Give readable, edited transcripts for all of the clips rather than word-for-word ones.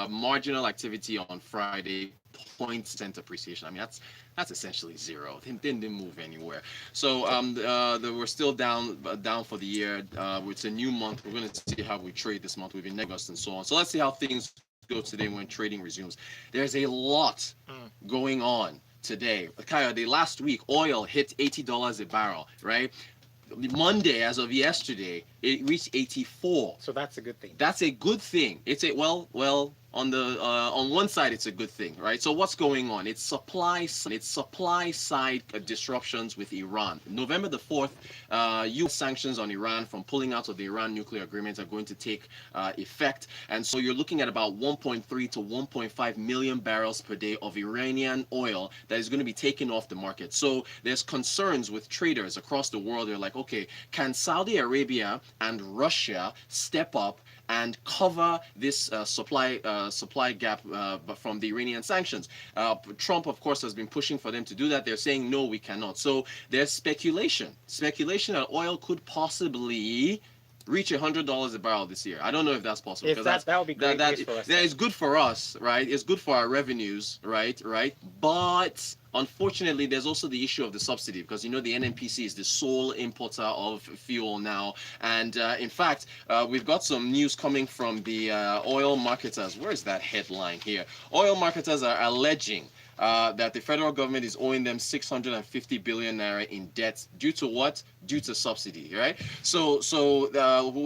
marginal activity on Friday, 0.1% appreciation. I mean, that's essentially zero. It didn't move anywhere. So we're still down for the year. It's a new month. We're going to see how we trade this month. We've been August and so on. So let's see how things go today when trading resumes. There's a lot going on today. Kayode, last week oil hit $80 a barrel, right? Monday, as of yesterday, it reached 84. So that's a good thing. That's a good thing. It's a well on one side it's a good thing, right? So what's going on? It's supply side disruptions with Iran. November the 4th, U.S. sanctions on Iran from pulling out of the Iran nuclear agreement are going to take effect, and so you're looking at about 1.3 to 1.5 million barrels per day of Iranian oil that is going to be taken off the market. So there's concerns with traders across the world. They're like, okay, can Saudi Arabia and Russia step up and cover this supply gap from the Iranian sanctions? Trump, of course, has been pushing for them to do that. They're saying, no, we cannot. So there's speculation that oil could possibly reach $100 a barrel this year. I don't know if that's possible. If that would be great news for us. That is good for us, right? It's good for our revenues, right? But unfortunately, there's also the issue of the subsidy, because you know the NNPC is the sole importer of fuel now, and in fact, we've got some news coming from the oil marketers. Where is that headline here? Oil marketers are alleging that the federal government is owing them 650 billion naira in debt due to what? Due to subsidy, right? So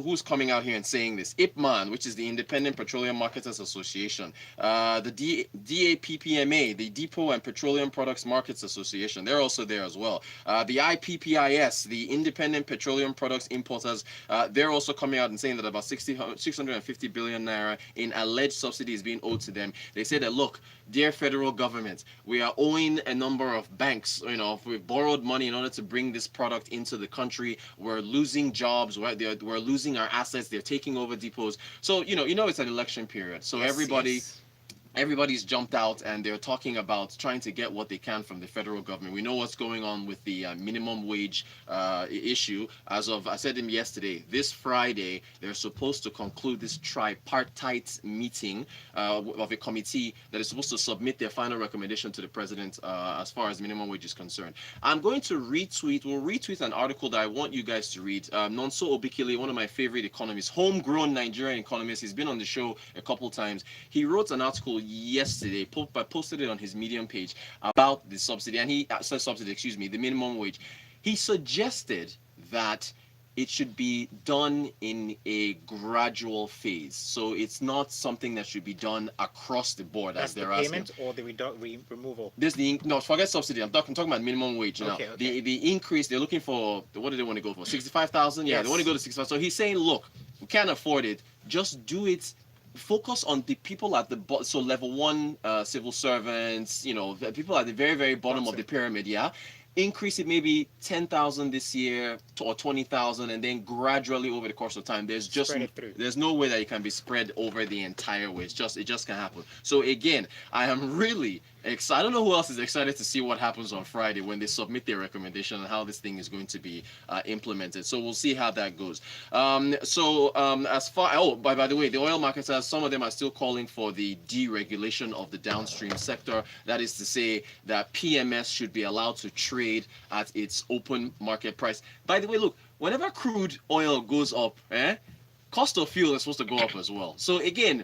who's coming out here and saying this? IPMAN, which is the Independent Petroleum Marketers Association, the DAPPMA, the Depot and Petroleum Products Markets Association, they're also there as well. The IPPIS, the Independent Petroleum Products Importers, they're also coming out and saying that about 650 billion naira in alleged subsidy is being owed to them. They say that, look, dear federal government, we are owing a number of banks. You know, if we've borrowed money in order to bring this product into the country, we're losing jobs, we're losing our assets, they're taking over depots. So you know it's an election period, so yes, everybody's jumped out and they're talking about trying to get what they can from the federal government. We know what's going on with the minimum wage issue. As of, I said them yesterday, this Friday, they're supposed to conclude this tripartite meeting of a committee that is supposed to submit their final recommendation to the president as far as minimum wage is concerned. I'm going to retweet an article that I want you guys to read. Nonso Obikile, one of my favorite economists, homegrown Nigerian economist, he's been on the show a couple times. He wrote an article yesterday, posted it on his Medium page about the subsidy, and the minimum wage. He suggested that it should be done in a gradual phase. So it's not something that should be done across the board. That's as they're the payment asking. or the removal? No, forget subsidy. I'm talking about minimum wage now. Okay. The increase, they're looking for, what do they want to go for? 65,000? Yeah, yes. They want to go to 65. So he's saying, look, we can't afford it. Just do it. Focus on the people at the bottom, so level 1 civil servants, you know, the people at the very, very bottom of the pyramid, yeah? Increase it maybe 10,000 this year or 20,000, and then gradually over the course of time. There's no way that it can be spread over the entire way. It just can't happen. So again, I am really excited. I don't know who else is excited to see what happens on Friday when they submit their recommendation and how this thing is going to be implemented. So we'll see how that goes. As far by the way, the oil markets, some of them are still calling for the deregulation of the downstream sector. That is to say that PMS should be allowed to trade at its open market price. By the way, look, whenever crude oil goes up, cost of fuel is supposed to go up as well. So again,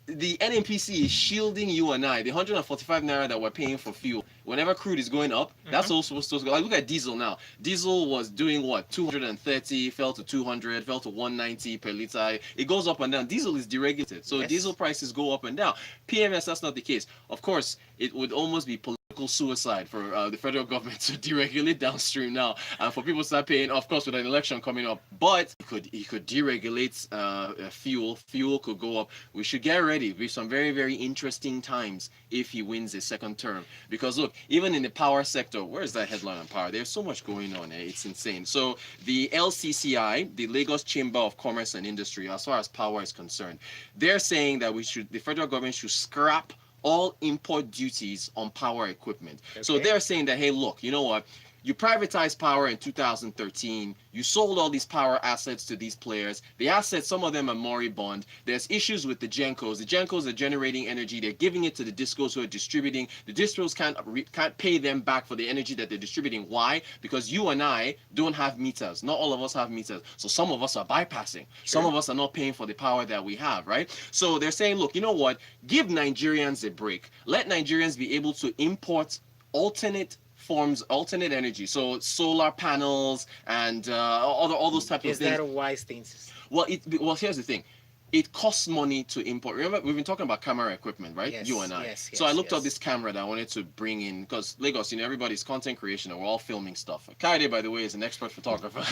the NNPC is shielding you and I. The 145 naira that we're paying for fuel, whenever crude is going up, that's also supposed to go. Like, look at diesel now. Diesel was doing what? 230, fell to 200, fell to 190 per liter. It goes up and down. Diesel is deregulated, so yes, diesel prices go up and down. PMS, that's not the case. Of course, it would almost be political suicide for the federal government to deregulate downstream now, and for people to start paying, of course, with an election coming up. But he could deregulate fuel. Fuel could go up. We should get ready with some very, very interesting times if he wins a second term. Because look, even in the power sector, where is that headline on power? There's so much going on. It's insane. So the LCCI, the Lagos Chamber of Commerce and Industry, as far as power is concerned, they're saying that the federal government should scrap all import duties on power equipment. Okay. So they're saying that, hey, look, you know what? You privatized power in 2013. You sold all these power assets to these players. The assets, some of them are moribund. There's issues with the Gencos. The Gencos are generating energy. They're giving it to the discos who are distributing. The discos can't pay them back for the energy that they're distributing. Why? Because you and I don't have meters. Not all of us have meters. So some of us are bypassing. Some of us are not paying for the power that we have, right? So they're saying, look, you know what? Give Nigerians a break. Let Nigerians be able to import alternate forms, alternate energy, so solar panels and all those types of things. Is that a wise thing? Well, here's the thing. It costs money to import. Remember, we've been talking about camera equipment, right? Yes, you and I. yes, So I looked yes. up this camera that I wanted to bring in because Lagos, everybody's content creation and we're all filming stuff. Kayode, by the way, is an expert photographer.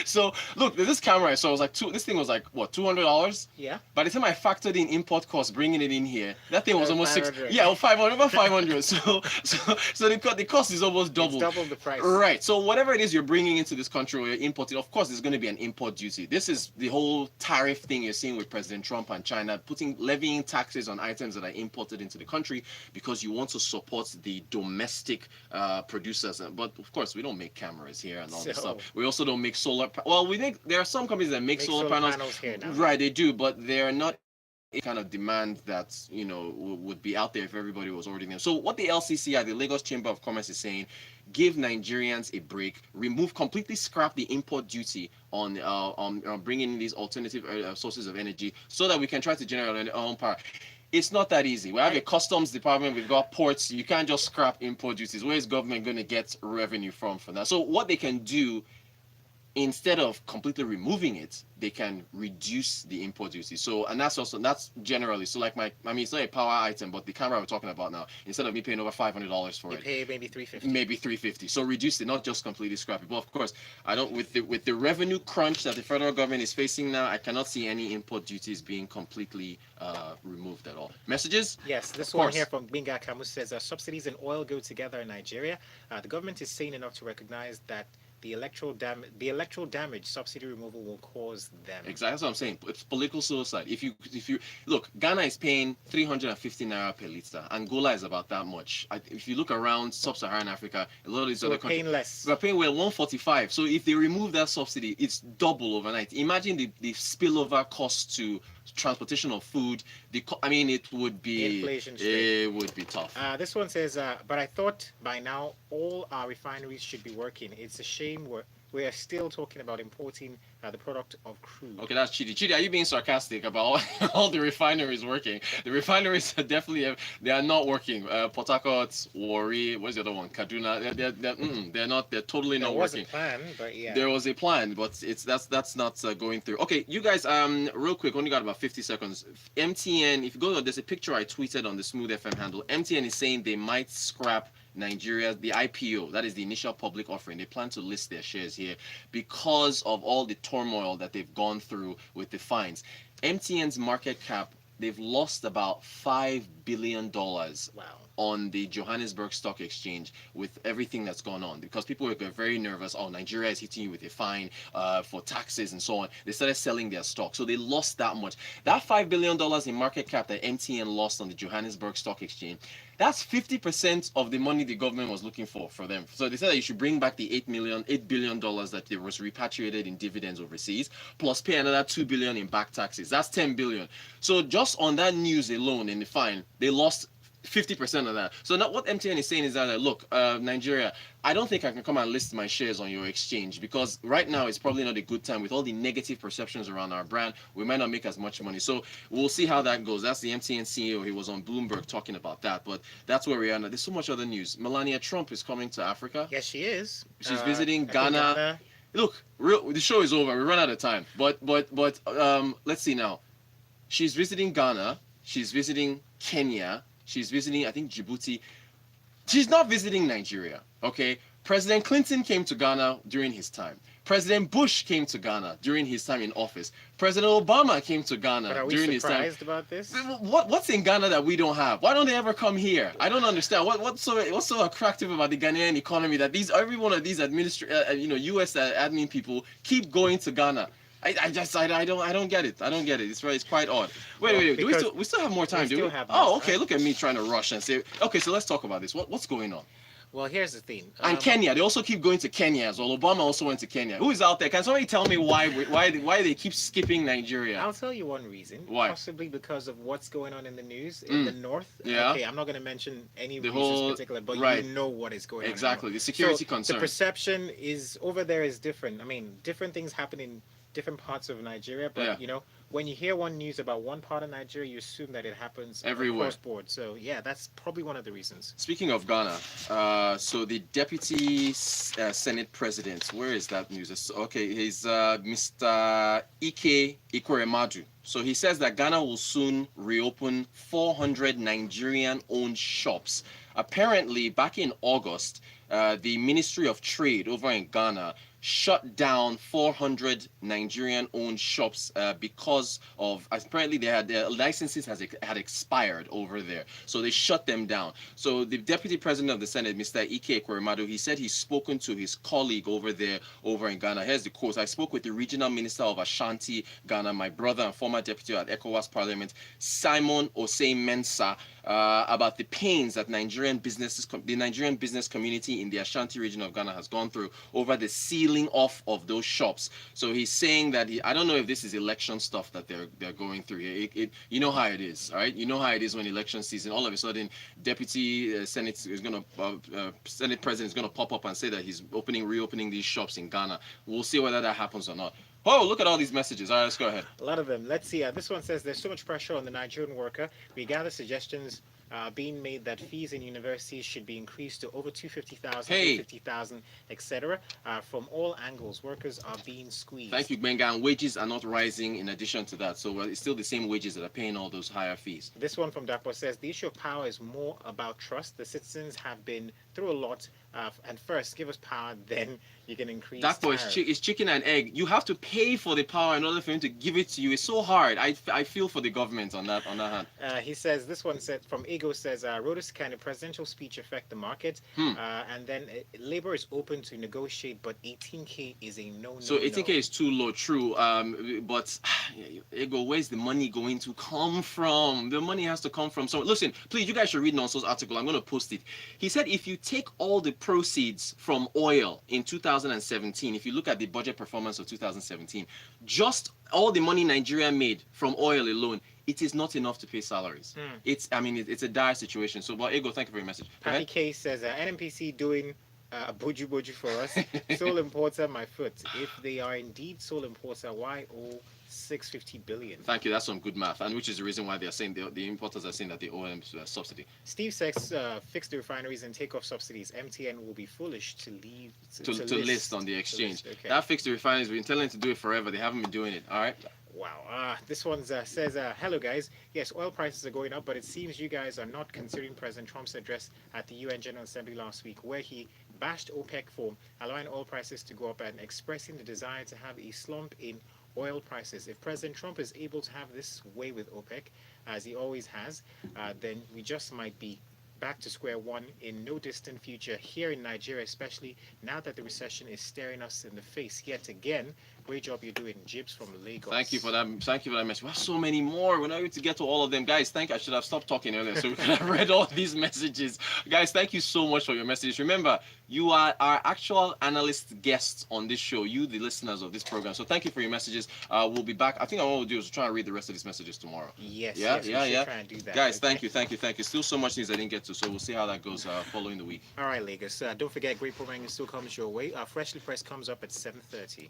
So look, this camera. So I was like, this thing was like what, $200? Yeah. By the time I factored in import costs, bringing it in here, that thing was almost 500. Yeah, 500, about 500. So the cost is almost double. It's double the price. Right. So whatever it is you're bringing into this country or you're importing, of course, there's going to be an import duty. This is the whole tariff thing you're seeing with President Trump and China levying taxes on items that are imported into the country because you want to support the domestic producers. But of course, we don't make cameras here and all this stuff. We also don't make solar. Well, there are some companies that make solar panels here now. Right, they do, but they're not a kind of demand that would be out there if everybody was ordering them. So what the LCCI, the Lagos Chamber of Commerce, is saying: give Nigerians a break, completely scrap the import duty on bringing in these alternative sources of energy, so that we can try to generate our own power. It's not that easy. We have a customs department, we've got ports. You can't just scrap import duties. Where is government going to get revenue from that? So what they can do, instead of completely removing it, they can reduce the import duty. So, and that's generally, so like it's not a power item, but the camera we're talking about now, instead of me paying over $500 for it, you pay maybe $350. Maybe $350. So reduce it, not just completely scrap it. But of course, with the revenue crunch that the federal government is facing now, I cannot see any import duties being completely removed at all. Messages? Yes, this one here from Binga Kamu says, subsidies and oil go together in Nigeria. The government is sane enough to recognize that the electoral damage subsidy removal will cause them. Exactly, that's what I'm saying. It's political suicide. If you look, Ghana is paying 350 naira per liter. Angola is about that much. If you look around sub-Saharan Africa, a lot of these other countries, paying less. We're paying 145. So if they remove that subsidy, it's double overnight. Imagine the spillover cost to transportation of food. It would be inflation. It would be tough. This one says, but I thought by now all our refineries should be working. It's a shame we are still talking about importing the product of crude. Okay, that's Chidi. Chidi, are you being sarcastic about all the refineries working? The refineries are definitely, they are not working. Port Harcourt, Warri, what's the other one? Kaduna, they're not, they're totally not working. There was a plan, but yeah. There was a plan, but that's not going through. Okay, you guys, real quick, only got about 50 seconds. MTN, if you go, there's a picture I tweeted on the Smooth FM handle. MTN is saying they might scrap Nigeria, the IPO, that is the initial public offering. They plan to list their shares here because of all the turmoil that they've gone through with the fines. MTN's market cap, they've lost about $5 billion on the Johannesburg Stock Exchange with everything that's gone on, because people were very nervous. Oh, Nigeria is hitting you with a fine for taxes and so on. They started selling their stock, so they lost that much. That $5 billion in market cap that MTN lost on the Johannesburg Stock Exchange, that's 50% of the money the government was looking for them. So they said that you should bring back the $8 billion that was repatriated in dividends overseas, plus pay another $2 billion in back taxes. That's $10 billion. So just on that news alone in the fine, they lost 50% of that. So now what MTN is saying is that, look, Nigeria, I don't think I can come and list my shares on your exchange, because right now it's probably not a good time with all the negative perceptions around our brand. We might not make as much money. So we'll see how that goes. That's the MTN CEO. He was on Bloomberg talking about that. But that's where we are now. There's so much other news. Melania Trump is coming to Africa. Yes, she is. She's visiting Ghana. Look, the show is over. We run out of time. But let's see now. She's visiting Ghana. She's visiting Kenya. She's visiting, I think, Djibouti. She's not visiting Nigeria, okay? President Clinton came to Ghana during his time. President Bush came to Ghana during his time in office. President Obama came to Ghana during his time. Are we surprised about this? What's in Ghana that we don't have? Why don't they ever come here? I don't understand. What's so attractive about the Ghanaian economy that every one of these U.S. admin people keep going to Ghana? I don't get it. I don't get it. It's quite odd. Wait. We still have more time, do we? Have okay. Look at me trying to rush and say. Okay, so let's talk about this. What's going on? Well, here's the thing. And Kenya, they also keep going to Kenya as well. Obama also went to Kenya. Who is out there? Can somebody tell me why they keep skipping Nigeria? I'll tell you one reason. Why? Possibly because of what's going on in the news in the north. Yeah. Okay, I'm not going to mention any The reasons whole- particular, but right. you know what is going on. Exactly, the security So concern. the perception is over there is different. I mean, different things happen in different parts of Nigeria, but Yeah. you know, when you hear one news about one part of Nigeria, you assume that it happens Everywhere. across board. So yeah, that's probably one of the reasons. Speaking of Ghana, so the deputy Senate president, where is that news? Okay, he's Mr. Ekweremadu. So he says that Ghana will soon reopen 400 Nigerian-owned shops. Apparently, back in August, the Ministry of Trade over in Ghana shut down 400 Nigerian-owned shops because of apparently their licenses had expired over there, so they shut them down. So the deputy president of the Senate, Mr. Ekweremadu, he said he's spoken to his colleague over there over in Ghana. Here's the quote: "I spoke with the regional minister of Ashanti, Ghana, my brother and former deputy at ECOWAS Parliament, Simon Osei Mensah, about the pains that the Nigerian business community in the Ashanti region of Ghana has gone through over the sealing off of those shops." So he's saying that I don't know if this is election stuff that they're going through here. You know how it is, all right? You know how it is when election season. All of a sudden, deputy Senate president is gonna pop up and say that he's reopening these shops in Ghana. We'll see whether that happens or not. Oh, look at all these messages. All right, let's go ahead. A lot of them. Let's see. This one says there's so much pressure on the Nigerian worker. We gather suggestions being made that fees in universities should be increased to over 250,000, Hey. 50,000, etc. From all angles, workers are being squeezed. Thank you, Benga. And wages are not rising in addition to that. So it's still the same wages that are paying all those higher fees. This one from Dapo says the issue of power is more about trust. The citizens have been through a lot, and first give us power, then you can increase. Dapo tariff. is chicken and egg. You have to pay for the power in order for him to give it to you. It's so hard. I feel for the government on that hand. He says this one said from Ego says Rotus, can a presidential speech affect the market? And then labor is open to negotiate, but 18K is a no. So 18K is too low, true. But Ego, where's the money going to come from? The money has to come from somewhere. Listen, please, you guys should read Nonso's article. I'm going to post it. He said if you take all the proceeds from oil in 2017, if you look at the budget performance of 2017, just all the money Nigeria made from oil alone, it is not enough to pay salaries. It's a dire situation. So, well, Ego, thank you for your message. Go Patty ahead. K says NMPC doing boju for us. Sole importer, my foot. If they are indeed sole importer, why owe 650 billion? Thank you. That's some good math, and which is the reason why they are saying the importers are saying that they owe them subsidy. Steve says fix the refineries and take off subsidies. MTN will be foolish to leave To list on the exchange. Okay. That fixed the refineries. We've been telling them to do it forever. They haven't been doing it. All right. Wow. This one says, hello guys. Yes, oil prices are going up, but it seems you guys are not considering President Trump's address at the UN General Assembly last week, where he bashed OPEC for allowing oil prices to go up and expressing the desire to have a slump in oil prices. If President Trump is able to have this way with OPEC, as he always has, then we just might be back to square one in no distant future here in Nigeria, especially now that the recession is staring us in the face yet again. Great job you're doing, Jibs from Lagos. Thank you for that. Thank you for that message. We have so many more. We're not able to get to all of them, guys. I should have stopped talking earlier so we could have read all these messages. Guys, thank you so much for your messages. Remember, you are our actual analyst guests on this show. You, the listeners of this program. So thank you for your messages. We'll be back. I think what we'll do is try and read the rest of these messages tomorrow. Yes. Yeah. We should try and do that. Guys, Okay. thank you. Still so much news I didn't get to, so we'll see how that goes following the week. All right, Lagos. Don't forget, great programming still comes your way. Freshly Pressed comes up at 7:30.